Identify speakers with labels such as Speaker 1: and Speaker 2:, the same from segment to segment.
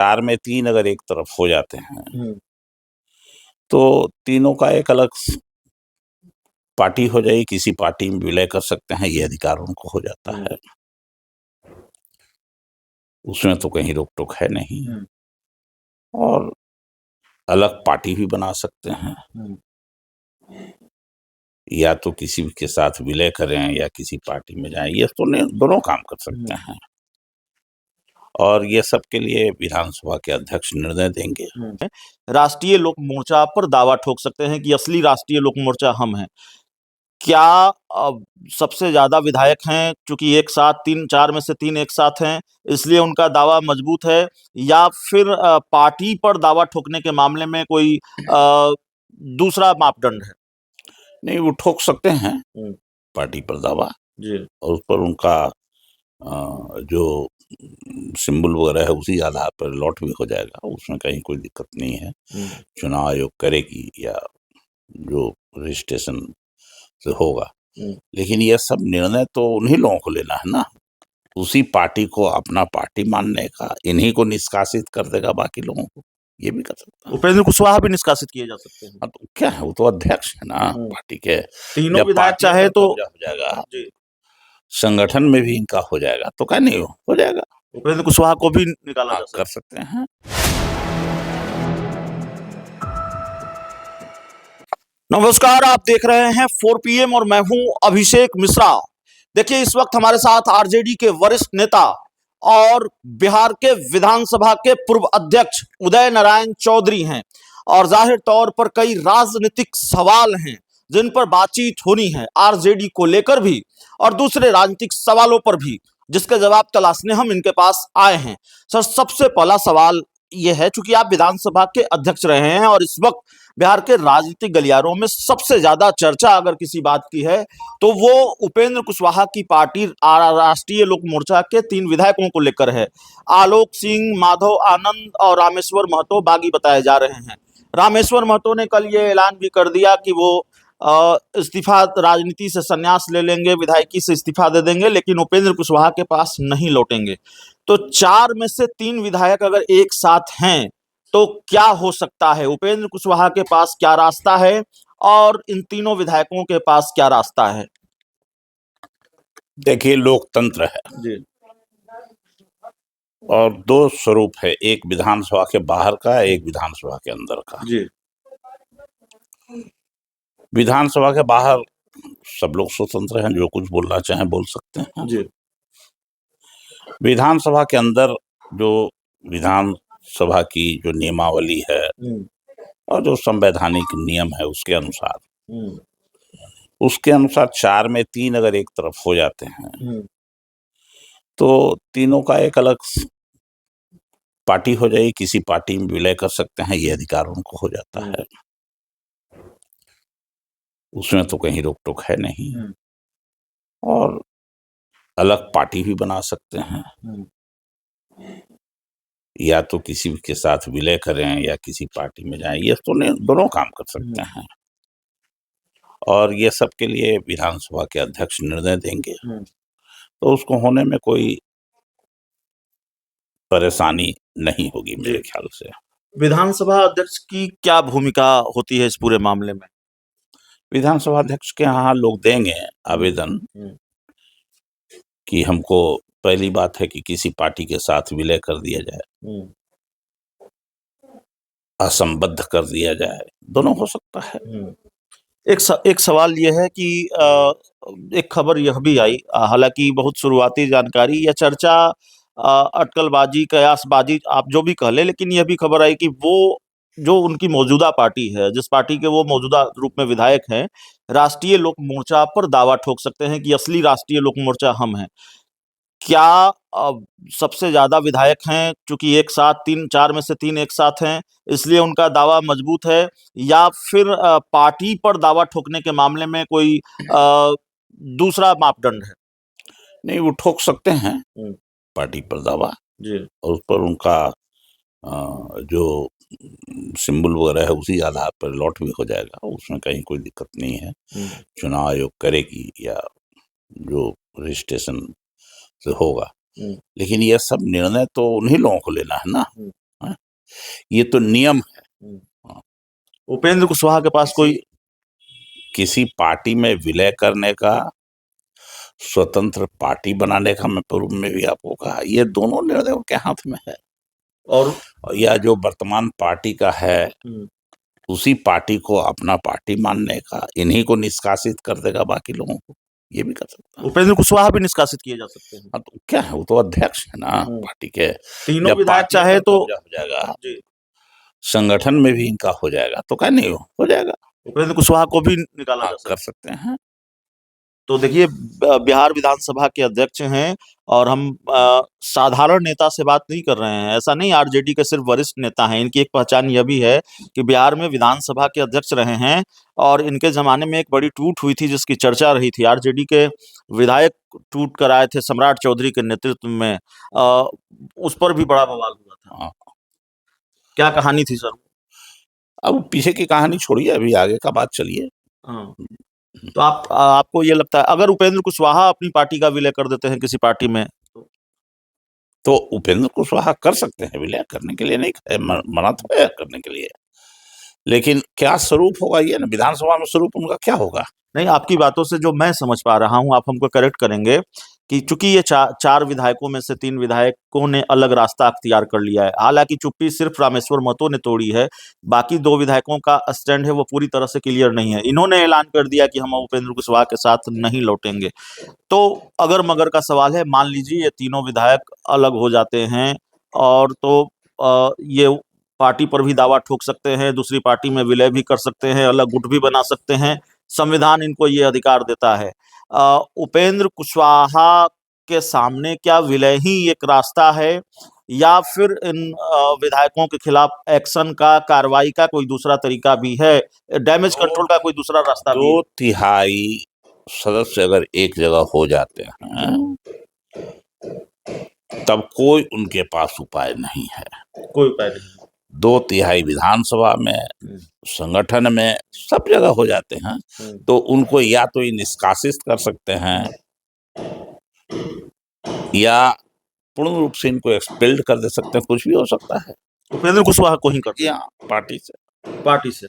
Speaker 1: 4 में 3 अगर एक तरफ हो जाते हैं, तो तीनों का एक अलग पार्टी हो जाएगी, किसी पार्टी में विलय कर सकते हैं, ये अधिकार उनको हो जाता है। उसमें तो कहीं रोक-टोक है नहीं। और अलग पार्टी भी बना सकते हैं। या तो किसी के साथ विलय करें या किसी पार्टी में जाएं, ये तो दोनों काम कर सकते हैं। और ये सब के लिए विधानसभा के अध्यक्ष निर्णय देंगे।
Speaker 2: राष्ट्रीय लोक मोर्चा पर दावा ठोक सकते हैं कि असली राष्ट्रीय लोक मोर्चा हम हैं। क्या सबसे ज्यादा विधायक हैं, चूंकि एक साथ 4 में से 3 एक साथ हैं, इसलिए उनका दावा मजबूत है, या फिर पार्टी पर दावा ठोकने के मामले में कोई दूसरा मापदंड है?
Speaker 1: नहीं, वो ठोक सकते हैं पार्टी पर दावा जी, और उस पर उनका जो सिंबल वगैरह है उसी आधार पर लॉट भी हो जाएगा, उसमें कहीं कोई दिक्कत नहीं है। चुनाव आयोग करेगी या जो रजिस्ट्रेशन से होगा, लेकिन यह सब निर्णय तो उन्हीं लोगों को लेना है ना। उसी पार्टी को अपना पार्टी मानने का, इन्हीं को निष्कासित कर देगा बाकी लोगों को, ये भी कर सकता है।
Speaker 2: उपेंद्र कुशवाहा भी निष्कासित किए जा सकते हैं।
Speaker 1: तो क्या है, वो तो अध्यक्ष है ना पार्टी के।
Speaker 2: तीनों विधायक चाहे तो
Speaker 1: हो जाएगा, संगठन में भी इनका हो जाएगा, तो क्या नहीं हो जाएगा।
Speaker 2: उपेंद्र कुशवाहा को भी निकाला जा
Speaker 1: कर सकते हैं।
Speaker 2: नमस्कार, आप देख रहे हैं 4 PM और मैं हूं अभिषेक मिश्रा। देखिए, इस वक्त हमारे साथ आरजेडी के वरिष्ठ नेता और बिहार के विधानसभा के पूर्व अध्यक्ष उदय नारायण चौधरी हैं, और जाहिर तौर पर कई राजनीतिक सवाल हैं जिन पर बातचीत होनी है, आरजेडी को लेकर भी और दूसरे राजनीतिक सवालों पर भी, जिसके जवाब तलाशने हम इनके पास आए हैं। सर, सबसे पहला सवाल यह है, चूंकि आप विधानसभा के अध्यक्ष रहे हैं और इस वक्त बिहार के राजनीतिक गलियारों में सबसे ज्यादा चर्चा अगर किसी बात की है तो वो उपेंद्र कुशवाहा की पार्टी राष्ट्रीय लोक मोर्चा के 3 विधायकों को लेकर है। आलोक सिंह, माधव आनंद और रामेश्वर महतो बागी बताए जा रहे हैं। रामेश्वर महतो ने कल ये ऐलान भी कर दिया कि वो इस्तीफा, राजनीति से संन्यास ले लेंगे, विधायकी से इस्तीफा दे देंगे, लेकिन उपेंद्र कुशवाहा के पास नहीं लौटेंगे। तो 4 में से 3 विधायक अगर एक साथ हैं तो क्या हो सकता है? उपेंद्र कुशवाहा के पास क्या रास्ता है और इन तीनों विधायकों के पास क्या रास्ता है?
Speaker 1: देखिए, लोकतंत्र है जी, और 2 स्वरूप है, एक विधानसभा के बाहर का, एक विधानसभा के अंदर का जी। विधानसभा के बाहर सब लोग स्वतंत्र हैं, जो कुछ बोलना चाहें बोल सकते हैं जी। विधानसभा के अंदर जो विधानसभा की जो नियमावली है और जो संवैधानिक नियम है उसके अनुसार 4 में 3 अगर एक तरफ हो जाते हैं, तो तीनों का एक अलग पार्टी हो जाएगी, किसी पार्टी में विलय कर सकते हैं, ये अधिकार उनको हो जाता है। उसमें तो कहीं रोक-टोक है नहीं। और अलग पार्टी भी बना सकते हैं। या तो किसी के साथ विलय करें या किसी पार्टी में जाएं, ये तो दोनों काम कर सकते हैं। और ये सब के लिए विधानसभा के अध्यक्ष निर्णय देंगे, तो उसको होने में कोई परेशानी नहीं होगी मेरे ख्याल से।
Speaker 2: विधानसभा अध्यक्ष की क्या भूमिका होती है इस पूरे मामले में?
Speaker 1: विधानसभा अध्यक्ष के यहाँ लोग देंगे आवेदन कि हमको, पहली बात है कि किसी पार्टी के साथ विलय कर दिया जाए, असंबद्ध कर दिया जाए, दोनों हो सकता है।
Speaker 2: एक सवाल यह है कि एक खबर यह भी आई, हालांकि बहुत शुरुआती जानकारी या चर्चा, अटकलबाजी, कयासबाजी, आप जो भी कह ले, लेकिन यह भी खबर आई कि वो जो उनकी मौजूदा पार्टी है, जिस पार्टी के वो मौजूदा रूप में विधायक हैं, राष्ट्रीय लोक मोर्चा पर दावा ठोक सकते हैं कि असली राष्ट्रीय लोक मोर्चा हम हैं। क्या सबसे ज्यादा विधायक हैं, चूंकि एक साथ 4 में से 3 एक साथ हैं, इसलिए उनका दावा मजबूत है, या फिर पार्टी पर दावा ठोकने के मामले में कोई दूसरा मापदंड है?
Speaker 1: नहीं, वो ठोक सकते हैं पार्टी पर दावा जी, और उस पर उनका जो सिंबल वगैरह है उसी आधार पर लॉट भी हो जाएगा, उसमें कहीं कोई दिक्कत नहीं है। चुनाव आयोग करेगी या जो रजिस्ट्रेशन से होगा, लेकिन यह सब निर्णय तो उन्हीं लोगों को लेना है ना। ये तो नियम है।
Speaker 2: उपेंद्र कुशवाहा के पास कोई
Speaker 1: किसी पार्टी में विलय करने का, स्वतंत्र पार्टी बनाने का, मैं पूर्व में भी आपको कहा, ये दोनों निर्णय उनके हाथ में है।
Speaker 2: और
Speaker 1: या जो वर्तमान पार्टी का है उसी पार्टी को अपना पार्टी मानने का, इन्हीं को निष्कासित कर देगा बाकी लोगों को, ये भी कर सकता है।
Speaker 2: उपेंद्र कुशवाहा भी निष्कासित किए जा सकते हैं।
Speaker 1: हाँ, तो क्या है, वो तो अध्यक्ष है ना पार्टी के।
Speaker 2: तीनों
Speaker 1: जब
Speaker 2: विधायक
Speaker 1: पार्टी
Speaker 2: चाहे
Speaker 1: पर
Speaker 2: तो
Speaker 1: कब्जा हो जाएगा, संगठन में भी इनका हो जाएगा, तो क्या नहीं हो जाएगा।
Speaker 2: उपेंद्र कुशवाहा को भी निकाला जा सकता
Speaker 1: कर सकते हैं।
Speaker 2: तो देखिए, बिहार विधानसभा के अध्यक्ष हैं और हम साधारण नेता से बात नहीं कर रहे हैं। ऐसा नहीं आरजेडी के सिर्फ वरिष्ठ नेता हैं, इनकी एक पहचान यह भी है कि बिहार में विधानसभा के अध्यक्ष रहे हैं और इनके जमाने में एक बड़ी टूट हुई थी जिसकी चर्चा रही थी। आरजेडी के विधायक टूट कर आए थे सम्राट चौधरी के नेतृत्व में, उस पर भी बड़ा बवाल हुआ था। क्या कहानी थी सर?
Speaker 1: अब पीछे की कहानी छोड़िए, अभी आगे का बात चलिए।
Speaker 2: तो आपको ये लगता है अगर उपेंद्र कुशवाहा अपनी पार्टी का विलय कर देते हैं किसी पार्टी में,
Speaker 1: तो उपेंद्र कुशवाहा कर सकते हैं विलय, करने के लिए नहीं मना तो है करने के लिए, लेकिन क्या स्वरूप होगा ये ना, विधानसभा में स्वरूप उनका क्या होगा।
Speaker 2: नहीं, आपकी बातों से जो मैं समझ पा रहा हूं, आप हमको करेक्ट करेंगे कि चूंकि ये चार विधायकों में से 3 विधायकों ने अलग रास्ता अख्तियार कर लिया है। हालांकि चुप्पी सिर्फ रामेश्वर महतो ने तोड़ी है, बाकी 2 विधायकों का स्टैंड है वो पूरी तरह से क्लियर नहीं है। इन्होंने ऐलान कर दिया कि हम उपेंद्र कुशवाहा के साथ नहीं लौटेंगे। तो अगर मगर का सवाल है, मान लीजिए ये तीनों विधायक अलग हो जाते हैं और तो ये पार्टी पर भी दावा ठोक सकते हैं, दूसरी पार्टी में विलय भी कर सकते हैं, अलग गुट भी बना सकते हैं। संविधान इनको ये अधिकार देता है। उपेंद्र कुशवाहा के सामने क्या विलय ही एक रास्ता है या फिर इन विधायकों के खिलाफ एक्शन का, कार्रवाई का कोई दूसरा तरीका भी है, डैमेज कंट्रोल का कोई दूसरा रास्ता भी है?
Speaker 1: 2/3 सदस्य अगर एक जगह हो जाते हैं तब कोई उनके पास उपाय नहीं है।
Speaker 2: कोई उपाय नहीं।
Speaker 1: 2/3 विधानसभा में, संगठन में, सब जगह हो जाते हैं, तो उनको या तो ये निष्कासित कर सकते हैं या पूर्ण रूप से इनको एक्सपेल्ड कर दे सकते हैं, कुछ भी हो सकता है।
Speaker 2: उपेंद्र कुशवाहा को ही कर
Speaker 1: पार्टी से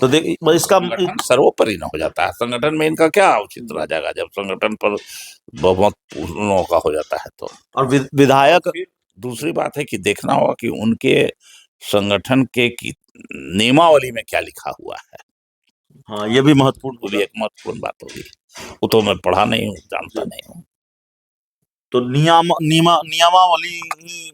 Speaker 2: तो देखिए इसका
Speaker 1: सर्वोपरि न हो जाता है। संगठन में इनका क्या उचित रह जाएगा जब संगठन पर बहुमत लोगों का हो जाता है तो।
Speaker 2: और विधायक,
Speaker 1: दूसरी बात है कि देखना होगा कि उनके संगठन के नियमावली में क्या लिखा हुआ है।
Speaker 2: हाँ, ये भी महत्वपूर्ण,
Speaker 1: एक महत्वपूर्ण बात होगी, वो तो मैं पढ़ा नहीं हूँ, जानता नहीं हूँ।
Speaker 2: तो नियमावली ही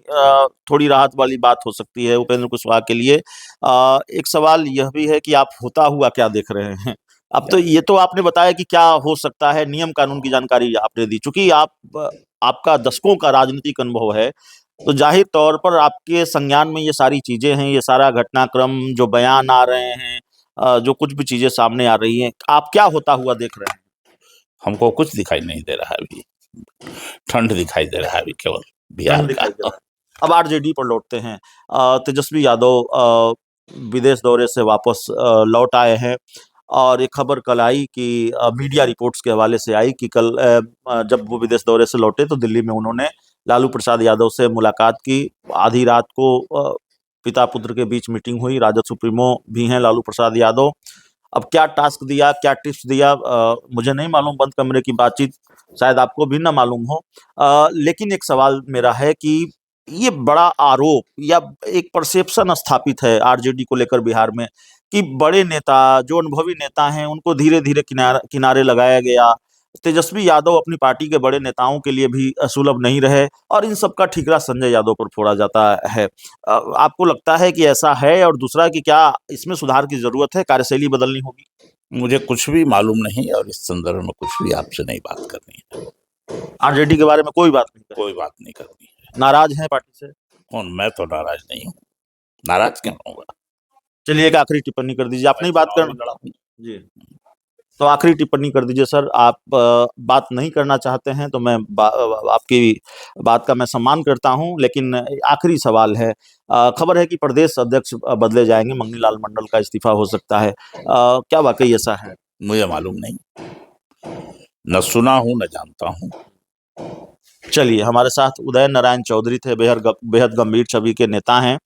Speaker 2: थोड़ी राहत वाली बात हो सकती है उपेंद्र कुशवाहा के लिए। एक सवाल यह भी है कि आप होता हुआ क्या देख रहे हैं? अब तो ये तो आपने बताया कि क्या हो सकता है, नियम कानून की जानकारी आपने दी। चूंकि आपका दशकों का राजनीतिक अनुभव है, तो जाहिर तौर पर आपके संज्ञान में ये सारी चीजें हैं, ये सारा घटनाक्रम, जो बयान आ रहे हैं, जो कुछ भी चीजें सामने आ रही हैं, आप क्या होता हुआ देख रहे हैं?
Speaker 1: हमको कुछ दिखाई नहीं दे रहा है अभी, ठंड दिखाई दे रहा है अभी केवल बिहार का।
Speaker 2: अब आरजेडी पर लौटते हैं। तेजस्वी यादव विदेश दौरे से वापस लौट आए हैं और एक खबर कल आई कि मीडिया रिपोर्ट्स के हवाले से आई कि कल जब वो विदेश दौरे से लौटे तो दिल्ली में उन्होंने लालू प्रसाद यादव से मुलाकात की। आधी रात को पिता पुत्र के बीच मीटिंग हुई। राजद सुप्रीमो भी हैं लालू प्रसाद यादव। अब क्या टास्क दिया, क्या टिप्स दिया, मुझे नहीं मालूम, बंद कमरे की बातचीत, शायद आपको भी ना मालूम हो। लेकिन एक सवाल मेरा है कि ये बड़ा आरोप या एक परसेप्शन स्थापित है आरजेडी को लेकर बिहार में कि बड़े नेता, जो अनुभवी नेता हैं, उनको धीरे धीरे किनारे लगाया गया। तेजस्वी यादव अपनी पार्टी के बड़े नेताओं के लिए भी सुलभ नहीं रहे और इन सब का ठीकरा संजय यादव पर फोड़ा जाता है। आपको लगता है कि ऐसा है? और दूसरा कि क्या इसमें सुधार की जरूरत है, कार्यशैली बदलनी होगी?
Speaker 1: मुझे कुछ भी मालूम नहीं और इस संदर्भ में कुछ भी आपसे नहीं बात करनी है।
Speaker 2: आरजेडी के बारे में कोई बात नहीं
Speaker 1: करनी है।
Speaker 2: नाराज है पार्टी से?
Speaker 1: कौन? मैं तो नाराज नहीं हूँ, नाराज क्यों होगा?
Speaker 2: चलिए एक आखिरी टिप्पणी कर दीजिए, आप नहीं बात करना जी, तो आखिरी टिप्पणी कर दीजिए सर। आप बात नहीं करना चाहते हैं तो मैं आपकी बात का मैं सम्मान करता हूं, लेकिन आखिरी सवाल है। खबर है कि प्रदेश अध्यक्ष बदले जाएंगे, मंगनी लाल मंडल का इस्तीफा हो सकता है, क्या वाकई ऐसा है?
Speaker 1: मुझे मालूम नहीं, न सुना हूं न जानता हूं।
Speaker 2: चलिए, हमारे साथ उदय नारायण चौधरी थे, बेहद गंभीर छवि के नेता हैं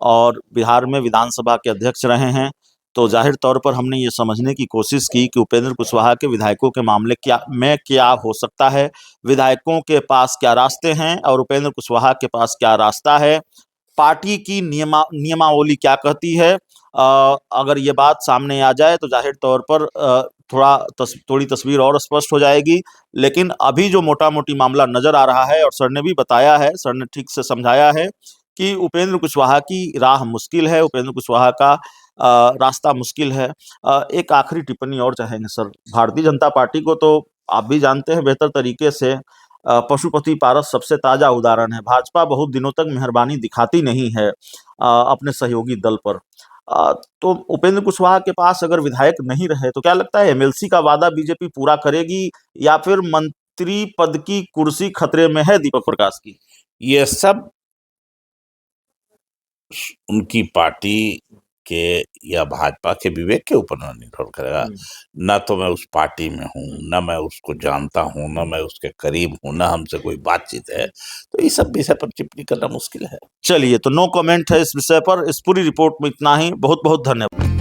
Speaker 2: और बिहार में विधानसभा के अध्यक्ष रहे हैं। तो जाहिर तौर पर हमने ये समझने की कोशिश की कि उपेंद्र कुशवाहा के विधायकों के मामले क्या हो सकता है, विधायकों के पास क्या रास्ते हैं और उपेंद्र कुशवाहा के पास क्या रास्ता है, पार्टी की नियमावली क्या कहती है। अगर ये बात सामने आ जाए तो जाहिर तौर पर थोड़ी तस्वीर और स्पष्ट हो जाएगी। लेकिन अभी जो मोटा-मोटी मामला नज़र आ रहा है और सर ने भी बताया है, सर ने ठीक से समझाया है कि उपेंद्र कुशवाहा की राह मुश्किल है, उपेंद्र कुशवाहा का रास्ता मुश्किल है। एक आखिरी टिप्पणी और चाहेंगे सर, भारतीय जनता पार्टी को तो आप भी जानते हैं बेहतर तरीके से, पशुपति पारस सबसे ताज़ा उदाहरण है। भाजपा बहुत दिनों तक मेहरबानी दिखाती नहीं है अपने सहयोगी दल पर। तो उपेंद्र कुशवाहा के पास अगर विधायक नहीं रहे तो क्या लगता है एमएलसी का वादा बीजेपी पूरा करेगी या फिर मंत्री पद की कुर्सी खतरे में है दीपक प्रकाश की?
Speaker 1: ये सब उनकी पार्टी के या भाजपा के विवेक के ऊपर निर्भर करेगा। ना तो मैं उस पार्टी में हूँ, ना मैं उसको जानता हूँ, ना मैं उसके करीब हूँ, ना हमसे कोई बातचीत है, तो इस सब विषय पर टिप्पणी करना मुश्किल है।
Speaker 2: चलिए, तो नो कमेंट है इस विषय पर। इस पूरी रिपोर्ट में इतना ही। बहुत बहुत धन्यवाद।